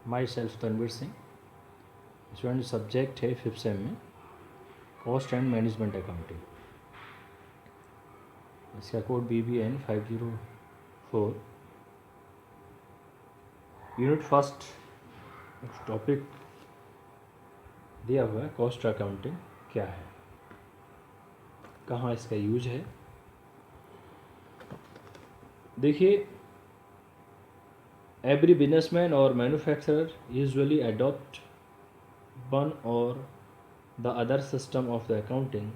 My self Tanveer Singh. Student subject है 5th sem में cost and management accounting. इसका code BBN 504। Unit first topic दिया हुआ है कॉस्ट अकाउंटिंग क्या है, कहाँ इसका यूज है। देखिए, every businessman or manufacturer usually adopt one or the other system of the accounting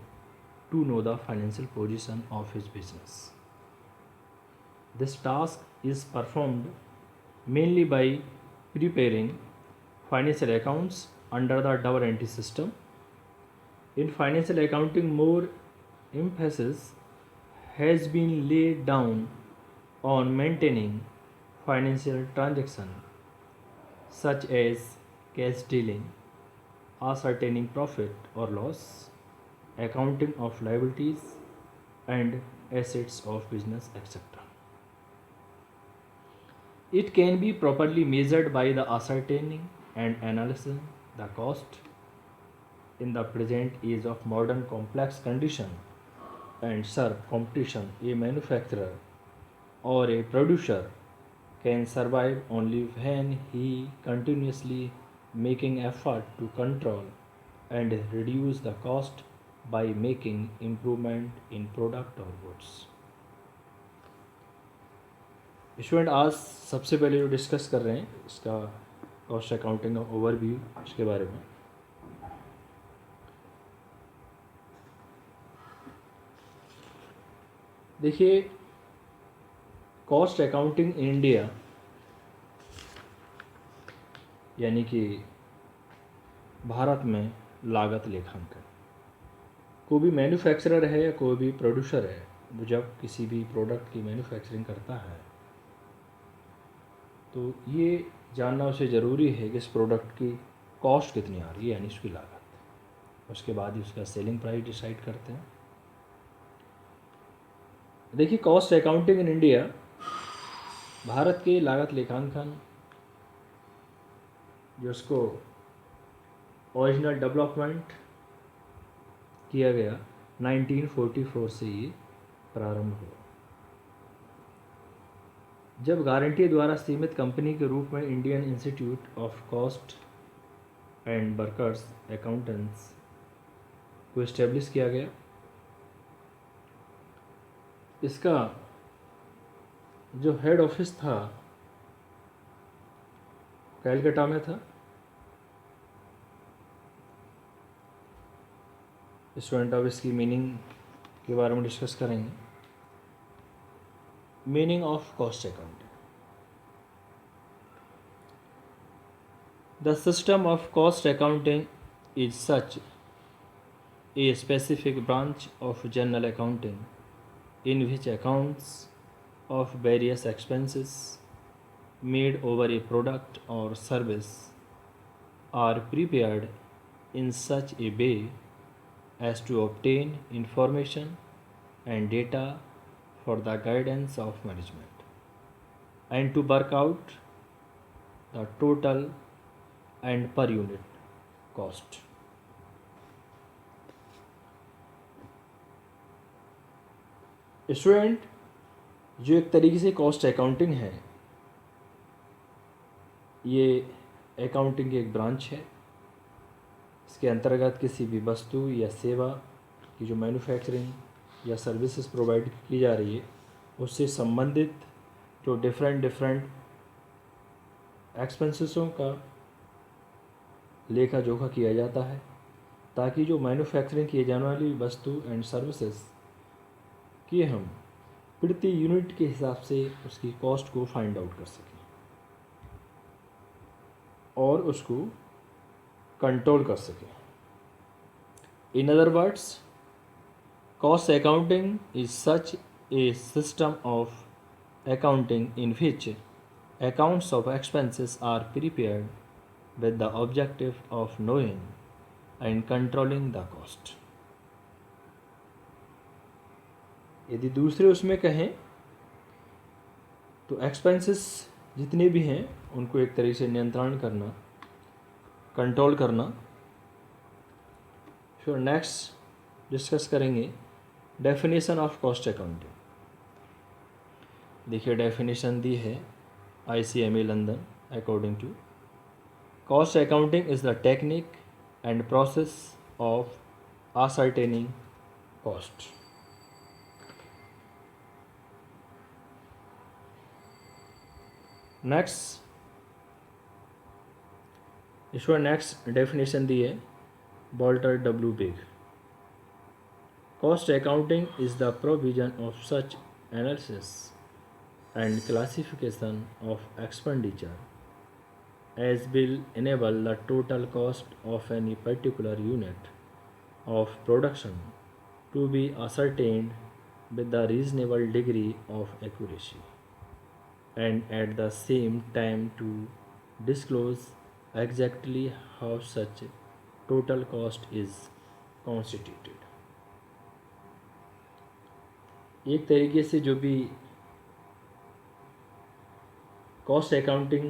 to know the financial position of his business. This task is performed mainly by preparing financial accounts under the double entry system. In financial accounting, more emphasis has been laid down on maintaining financial transactions such as cash dealing, ascertaining profit or loss, accounting of liabilities and assets of business, etc. It can be properly measured by the ascertaining and analyzing the cost. In the present age of modern complex condition and sharp competition, a manufacturer or a producer can survive only when he continuously making effort to control and reduce the cost by making improvement in product or goods. Student, आज सबसे पहले जो discuss कर रहे हैं इसका cost accounting का overview, इसके बारे में। देखिए, कॉस्ट अकाउंटिंग इन इंडिया यानी कि भारत में लागत लेखांकन, कोई भी मैन्युफैक्चरर है या कोई भी प्रोड्यूसर है, वो जब किसी भी प्रोडक्ट की मैन्युफैक्चरिंग करता है तो ये जानना उसे ज़रूरी है कि इस प्रोडक्ट की कॉस्ट कितनी आ रही है, यानी उसकी लागत। उसके बाद ही उसका सेलिंग प्राइस डिसाइड करते हैं। देखिए, cost accounting in India Bharat के लागत लेखांकन जो उसको ओरिजिनल डेवलपमेंट किया गया 1944 से ये प्रारंभ हुआ, जब गारंटी द्वारा सीमित कंपनी के रूप में Indian institute of cost and workers accountants को इस्टेब्लिश किया गया। इसका जो हेड ऑफिस था कैलकाटा में था। स्टूडेंट अब इसकी मीनिंग के बारे में डिस्कस करेंगे। Meaning of cost accounting. The system of cost accounting is such a specific branch of general accounting in which accounts of various expenses made over a product or service are prepared in such a way as to obtain information and data for the guidance of management and to work out the total and per unit cost. Student, जो एक तरीके से cost accounting है, ये accounting की एक branch है। इसके अंतर्गत किसी भी वस्तु या सेवा की जो मैन्युफैक्चरिंग या सर्विसेज प्रोवाइड की जा रही है उससे संबंधित जो डिफरेंट एक्सपेंसेसों का लेखा जोखा किया जाता है, ताकि जो मैन्युफैक्चरिंग किए जाने वाली वस्तु एंड सर्विसेज कि हम प्रति यूनिट के हिसाब से उसकी कॉस्ट को फाइंड आउट कर सकें और उसको कंट्रोल कर सकें। In other words, cost accounting is such A system of accounting in which accounts of expenses are prepared with the objective of knowing and controlling the cost. यदि दूसरे उसमें कहें तो एक्सपेंसेस जितने भी हैं उनको एक तरीके से नियंत्रण करना, कंट्रोल करना। फिर नेक्स्ट डिस्कस करेंगे डेफिनेशन ऑफ कॉस्ट अकाउंटिंग। देखिए डेफिनेशन दी है ICMA London according to cost accounting is the technique and process of ascertaining cost. Next इसमें नेक्स्ट डेफिनेशन दी है Walter W. Bigg. Cost accounting is the provision of such analysis and classification of expenditure as will enable the total cost of any particular unit of production to be ascertained with a reasonable degree of accuracy, and at the same time to disclose exactly how such total cost is constituted. एक तरीके से जो भी cost accounting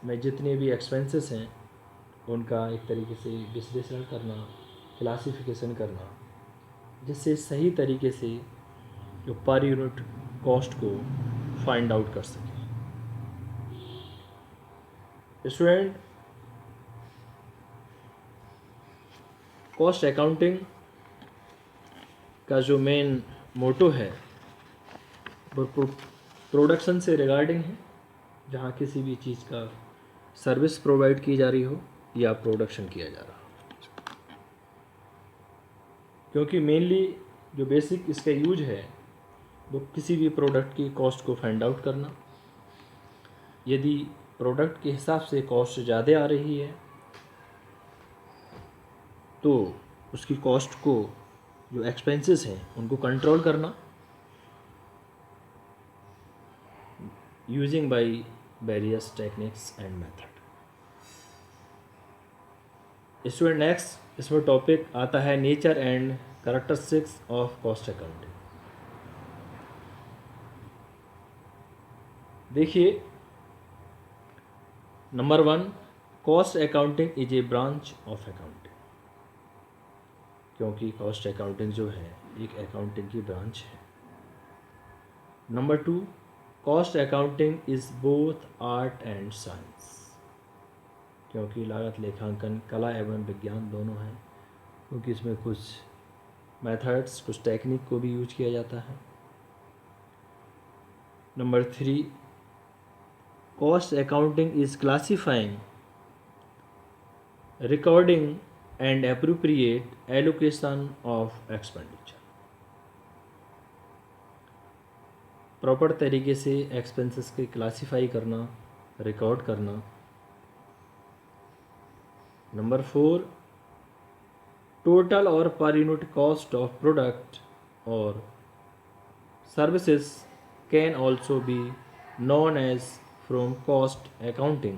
में जितने भी expenses हैं उनका एक तरीके से विश्लेषण करना, क्लासिफिकेशन करना, जिससे सही तरीके से जो पर यूनिट कॉस्ट को फाइंड आउट कर सके। स्टूडेंट, कॉस्ट अकाउंटिंग का जो मेन मोटो है वो प्रोडक्शन से रिगार्डिंग है, जहाँ किसी भी चीज़ का सर्विस प्रोवाइड की जा रही हो या प्रोडक्शन किया जा रहा हो। क्योंकि मेनली जो बेसिक इसका यूज है वो किसी भी प्रोडक्ट की कॉस्ट को फाइंड आउट करना। यदि प्रोडक्ट के हिसाब से कॉस्ट ज़्यादा आ रही है तो उसकी कॉस्ट को, जो एक्सपेंसेस हैं उनको कंट्रोल करना using by various techniques and method. Student, next इसमें टॉपिक आता है nature and characteristics of cost accounting. देखिए, number 1, cost accounting is a branch of accounting. क्योंकि कॉस्ट अकाउंटिंग जो है एक अकाउंटिंग की ब्रांच है। Number 2, cost accounting is both art and science. क्योंकि लागत लेखांकन कला एवं विज्ञान दोनों हैं, क्योंकि इसमें कुछ मेथड्स, कुछ टेक्निक को भी यूज किया जाता है। Number 3, cost accounting is classifying, recording and appropriate allocation of expenditure. Proper तरीके से एक्सपेंसेस के क्लासीफाई करना, रिकॉर्ड करना। नंबर 4, टोटल और per unit cost of product और services can also be known as from cost accounting.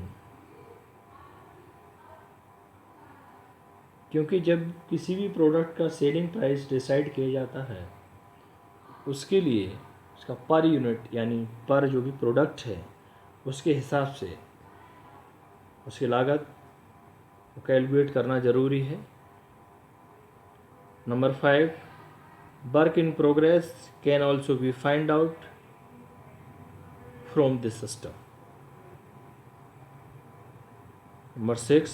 क्योंकि जब किसी भी प्रोडक्ट का सेलिंग प्राइस डिसाइड किया जाता है, उसके लिए उसका पर यूनिट यानी पर जो भी प्रोडक्ट है उसके हिसाब से उसकी लागत को कैलकुलेट करना ज़रूरी है। Number 5, work in progress can also be find out from this system. Number 6,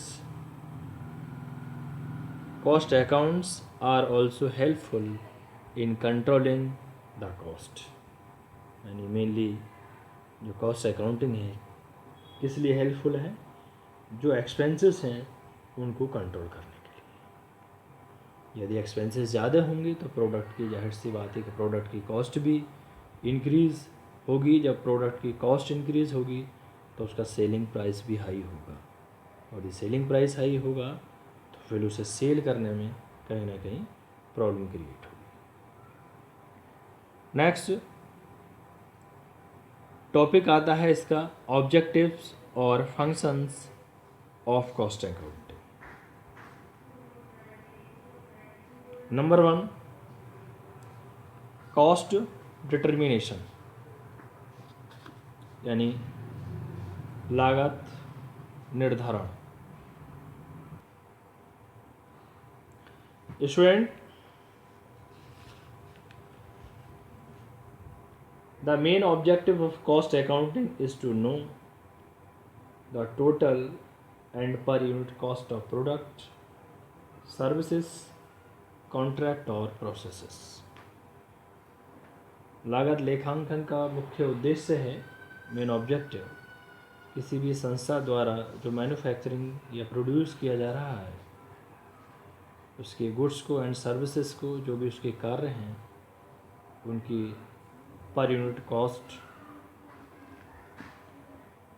cost accounts are also helpful in controlling the cost. यानी मेनली जो कॉस्ट अकाउंटिंग है किस लिए हेल्पफुल है, जो एक्सपेंसेस हैं उनको कंट्रोल करने के लिए। यदि एक्सपेंसेस ज़्यादा होंगे तो प्रोडक्ट की जाहिर सी बात है कि प्रोडक्ट की कॉस्ट भी इंक्रीज़ होगी। जब प्रोडक्ट की कॉस्ट इंक्रीज़ होगी तो उसका सेलिंग प्राइस भी हाई होगा, और यदि सेलिंग प्राइस हाई होगा तो फिर उसे सेल करने में कहीं ना कहीं प्रॉब्लम क्रिएट होगी। नेक्स्ट टॉपिक आता है इसका ऑब्जेक्टिव्स और functions of cost accounting. Number 1, cost determination, यानी लागत निर्धारण। Student, the main objective of cost accounting is to know the total and per unit cost of product, services, contract और processes। लागत लेखांकन का मुख्य उद्देश्य है, मेन ऑब्जेक्टिव, किसी भी संस्था द्वारा जो मैन्युफैक्चरिंग या प्रोड्यूस किया जा रहा है उसके गुड्स को एंड सर्विसेज को, जो भी उसके कार्य हैं उनकी पर यूनिट कॉस्ट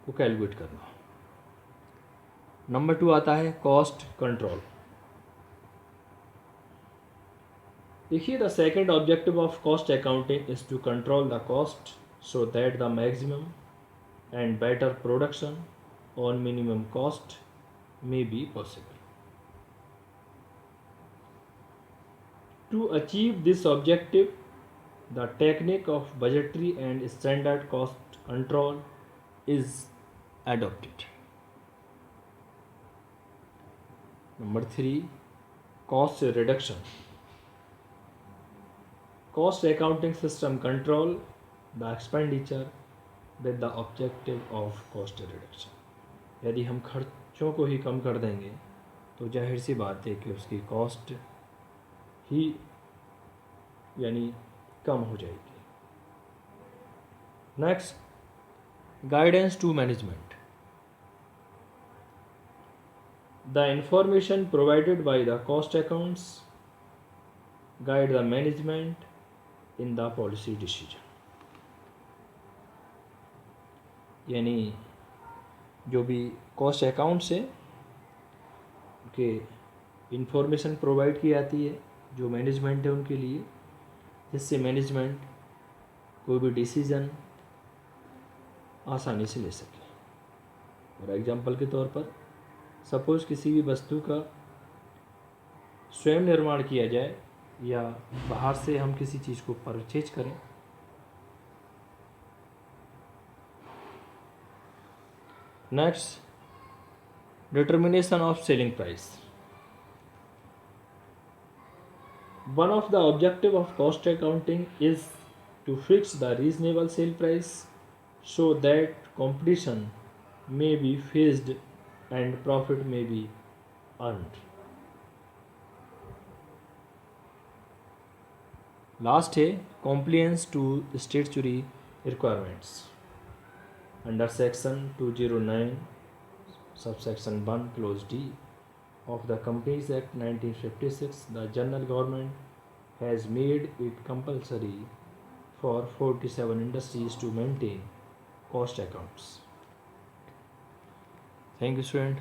को कैलकुलेट करना। नंबर 2 आता है कॉस्ट कंट्रोल। देखिए, the second objective of cost accounting is to control the cost so that the maximum and better production on minimum cost may be possible. To achieve this objective, the technique of budgetary and standard cost control is adopted. Number 3, cost reduction. Cost accounting system control the expenditure with the objective of cost reduction. यदि हम खर्चों को ही कम कर देंगे तो जाहिर सी बात है कि उसकी कॉस्ट ही यानी कम हो जाएगी। Next, guidance to management. The information provided by the cost accounts guide the management in the policy decision. यानी जो भी कॉस्ट अकाउंट्स है उनके इंफॉर्मेशन प्रोवाइड की जाती है जो मैनेजमेंट है उनके लिए, जिससे मैनेजमेंट कोई भी डिसीज़न आसानी से ले सके। और एग्जांपल के तौर पर सपोज़ किसी भी वस्तु का स्वयं निर्माण किया जाए या बाहर से हम किसी चीज़ को परचेज करें। Next, determination of selling price. One of the objective of cost accounting is to fix the reasonable sale price so that competition may be faced and profit may be earned. Last है compliance to statutory requirements. Under section 209 subsection 1 clause D of the Companies Act 1956, the general government has made it compulsory for 47 industries to maintain cost accounts. Thank you, student.